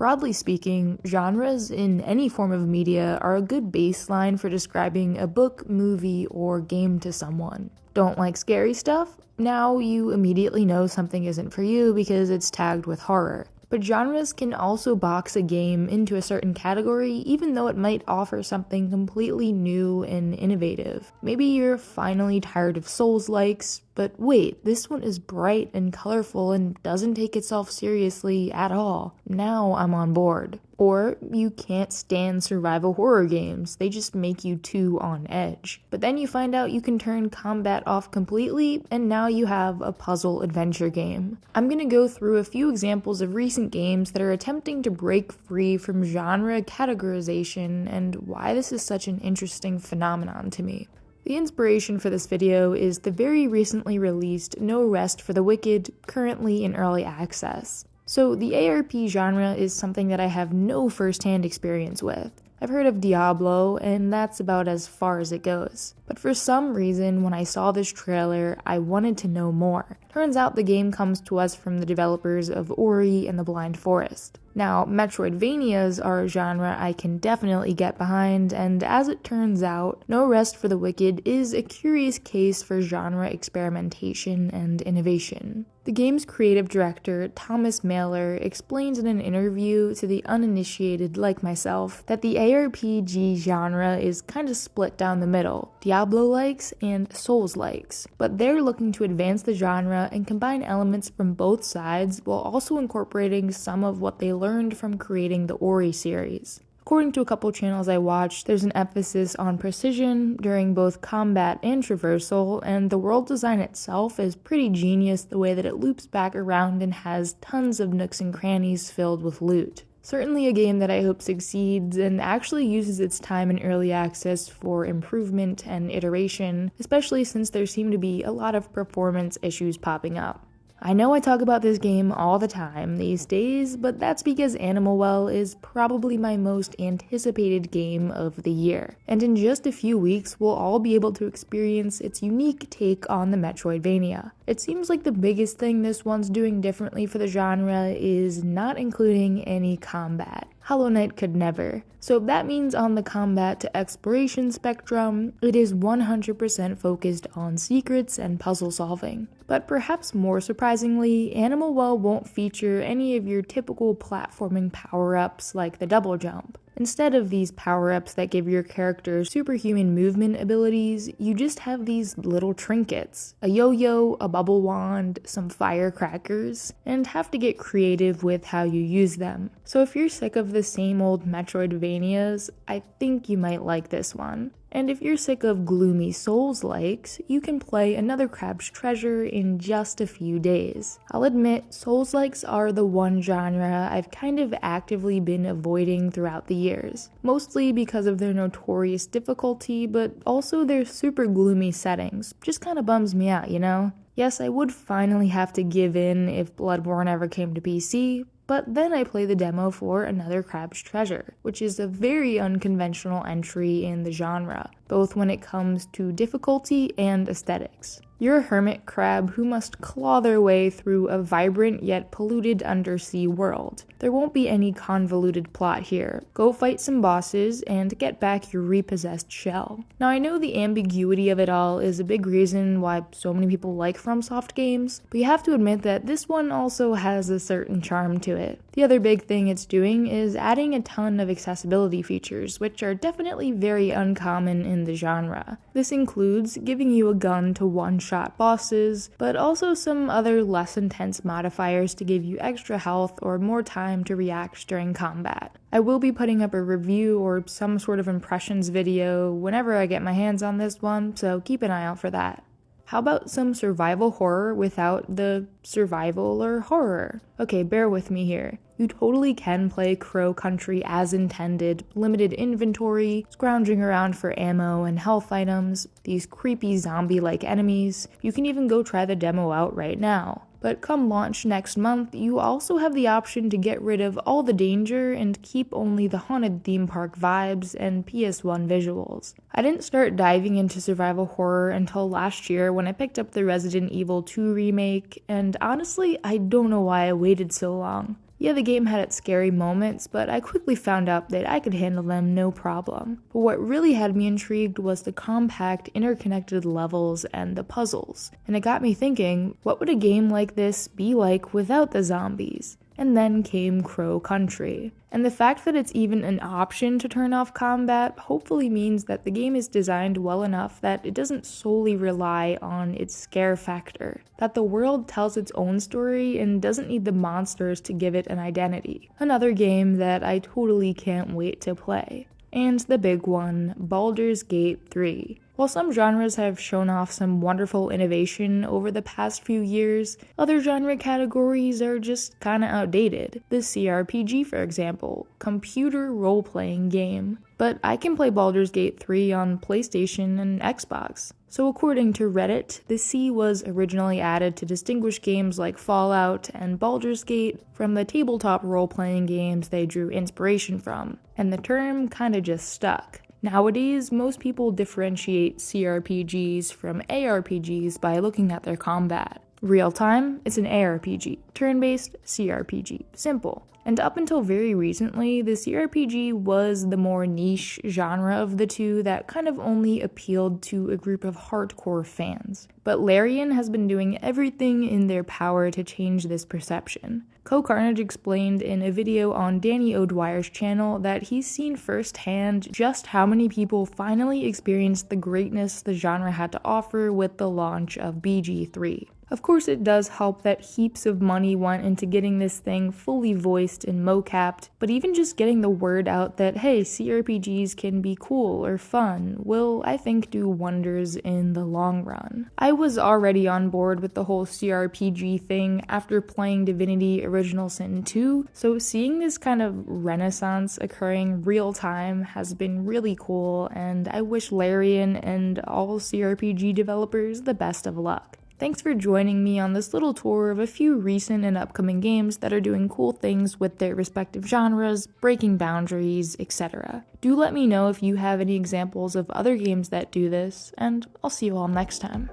Broadly speaking, genres in any form of media are a good baseline for describing a book, movie, or game to someone. Don't like scary stuff? Now you immediately know something isn't for you because it's tagged with horror. But genres can also box a game into a certain category even though it might offer something completely new and innovative. Maybe you're finally tired of Soulslikes, but wait, this one is bright and colorful and doesn't take itself seriously at all. Now I'm on board. Or you can't stand survival horror games, they just make you too on edge. But then you find out you can turn combat off completely, and now you have a puzzle adventure game. I'm gonna go through a few examples of recent games that are attempting to break free from genre categorization and why this is such an interesting phenomenon to me. The inspiration for this video is the very recently released No Rest for the Wicked, currently in early access. So the ARP genre is something that I have no first-hand experience with. I've heard of Diablo, and that's about as far as it goes. But for some reason, when I saw this trailer, I wanted to know more. Turns out the game comes to us from the developers of Ori and the Blind Forest. Now, Metroidvanias are a genre I can definitely get behind, and as it turns out, No Rest for the Wicked is a curious case for genre experimentation and innovation. The game's creative director, Thomas Mailer, explains in an interview to the uninitiated like myself that the ARPG genre is kinda split down the middle, Diablo-likes and Souls-likes, but they're looking to advance the genre and combine elements from both sides while also incorporating some of what they learned from creating the Ori series. According to a couple channels I watched, there's an emphasis on precision during both combat and traversal, and the world design itself is pretty genius the way that it loops back around and has tons of nooks and crannies filled with loot. Certainly a game that I hope succeeds and actually uses its time in early access for improvement and iteration, especially since there seem to be a lot of performance issues popping up. I know I talk about this game all the time these days, but that's because Animal Well is probably my most anticipated game of the year. And in just a few weeks, we'll all be able to experience its unique take on the Metroidvania. It seems like the biggest thing this one's doing differently for the genre is not including any combat. Hollow Knight could never. So that means on the combat to exploration spectrum, it is 100% focused on secrets and puzzle solving. But perhaps more surprisingly, Animal Well won't feature any of your typical platforming power-ups like the double jump. Instead of these power-ups that give your character superhuman movement abilities, you just have these little trinkets, a yo-yo, a bubble wand, some firecrackers, and have to get creative with how you use them. So if you're sick of the same old Metroidvanias, I think you might like this one. And if you're sick of gloomy Souls-likes, you can play another Crab's Treasure in just a few days. I'll admit, Souls-likes are the one genre I've kind of actively been avoiding throughout the years. Mostly because of their notorious difficulty, but also their super gloomy settings. Just kinda bums me out, you know? Yes, I would finally have to give in if Bloodborne ever came to PC, but then I play the demo for Another Crab's Treasure, which is a very unconventional entry in the genre, both when it comes to difficulty and aesthetics. You're a hermit crab who must claw their way through a vibrant yet polluted undersea world. There won't be any convoluted plot here. Go fight some bosses and get back your repossessed shell. Now I know the ambiguity of it all is a big reason why so many people like FromSoft games, but you have to admit that this one also has a certain charm to it. The other big thing it's doing is adding a ton of accessibility features, which are definitely very uncommon in the genre. This includes giving you a gun to one-shot bosses, but also some other less intense modifiers to give you extra health or more time to react during combat. I will be putting up a review or some sort of impressions video whenever I get my hands on this one, so keep an eye out for that. How about some survival horror without the survival or horror? Okay, bear with me here. You totally can play Crow Country as intended, limited inventory, scrounging around for ammo and health items, these creepy zombie-like enemies. You can even go try the demo out right now. But come launch next month, you also have the option to get rid of all the danger and keep only the haunted theme park vibes and PS1 visuals. I didn't start diving into survival horror until last year when I picked up the Resident Evil 2 remake, and honestly, I don't know why I waited so long. Yeah, the game had its scary moments, but I quickly found out that I could handle them no problem. But what really had me intrigued was the compact, interconnected levels and the puzzles. And it got me thinking, what would a game like this be like without the zombies? And then came Crow Country. And the fact that it's even an option to turn off combat hopefully means that the game is designed well enough that it doesn't solely rely on its scare factor, that the world tells its own story and doesn't need the monsters to give it an identity. Another game that I totally can't wait to play. And the big one, Baldur's Gate 3. While some genres have shown off some wonderful innovation over the past few years, other genre categories are just kinda outdated. The CRPG, for example, computer role-playing game. But I can play Baldur's Gate 3 on PlayStation and Xbox. So according to Reddit, the C was originally added to distinguish games like Fallout and Baldur's Gate from the tabletop role-playing games they drew inspiration from, and the term kinda just stuck. Nowadays, most people differentiate CRPGs from ARPGs by looking at their combat. Real time, it's an ARPG. Turn-based, CRPG. Simple. And up until very recently, the CRPG was the more niche genre of the two that kind of only appealed to a group of hardcore fans. But Larian has been doing everything in their power to change this perception. Cohh explained in a video on Danny O'Dwyer's channel that he's seen firsthand just how many people finally experienced the greatness the genre had to offer with the launch of BG3. Of course, it does help that heaps of money went into getting this thing fully voiced and mocapped, but even just getting the word out that, hey, CRPGs can be cool or fun will, I think, do wonders in the long run. I was already on board with the whole CRPG thing after playing Divinity Original Sin 2, so seeing this kind of renaissance occurring real time has been really cool, and I wish Larian and all CRPG developers the best of luck. Thanks for joining me on this little tour of a few recent and upcoming games that are doing cool things with their respective genres, breaking boundaries, etc. Do let me know if you have any examples of other games that do this, and I'll see you all next time.